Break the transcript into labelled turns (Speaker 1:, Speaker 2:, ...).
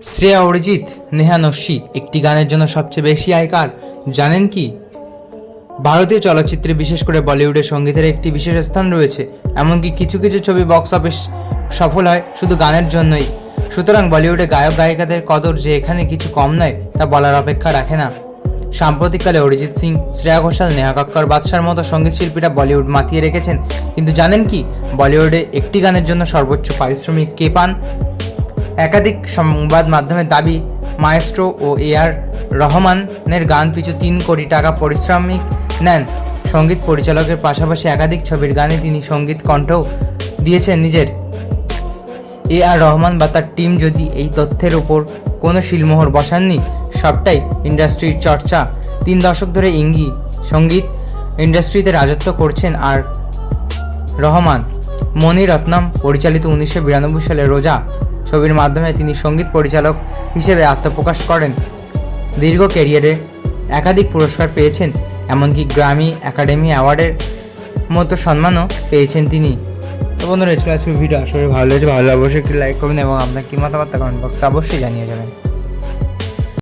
Speaker 1: শ্রেয়া অরিজিৎ, নেহা নস্যি একটি গানের জন্য সবচেয়ে বেশি আয়কার জানেন কি? ভারতীয় চলচ্চিত্রে বিশেষ করে বলিউডে সঙ্গীতের একটি বিশেষ স্থান রয়েছে। এমনকি কিছু কিছু ছবি বক্স অফিস সফল হয় শুধু গানের জন্যই। সুতরাং বলিউডে গায়ক গায়িকাদের কদর যে এখানে কিছু কম নয় তা বলার অপেক্ষা রাখে না। সাম্প্রতিককালে অরিজিৎ সিং, শ্রেয়া ঘোষাল, নেহা কক্কর, বাদশার মতো সঙ্গীত শিল্পীরা বলিউড মাতিয়ে রেখেছেন। কিন্তু জানেন কি, বলিউডে একটি গানের জন্য সর্বোচ্চ পারিশ্রমিক কে পান? একাধিক সংবাদ মাধ্যমের দাবি, মায়েস্ট্রো ও এ.আর রহমানের গান পিছু ৩ কোটি টাকা পারিশ্রমিক নেন। সঙ্গীত পরিচালকের পাশাপাশি একাধিক ছবির গানে তিনি সঙ্গীত কণ্ঠও দিয়েছেন নিজের। এ.আর রহমান বা তার টিম যদি এই তথ্যের উপর কোনো শিলমোহর বসাননি। সবটাই ইন্ডাস্ট্রির চর্চা। ৩ দশক ধরে সঙ্গীত ইন্ডাস্ট্রিতে রাজত্ব করছেন আর রহমান। মণি রত্নম পরিচালিত 1992 সালে রোজা ছবির মাধ্যমে তিনি সঙ্গীত পরিচালক হিসেবে আত্মপ্রকাশ করেন। দীর্ঘ ক্যারিয়ারে একাধিক পুরস্কার পেয়েছেন, এমনকি গ্র্যামি, একাডেমি অ্যাওয়ার্ডের মতো সম্মানও পেয়েছেন তিনি। তো বন্ধুরা, আজকের ভিডিও আসলে ভালো লেগেছে, ভালো অবশ্যই একটি লাইক করবেন এবং আপনার কি মতামত কমেন্ট বক্সে অবশ্যই জানিয়ে যাবেন।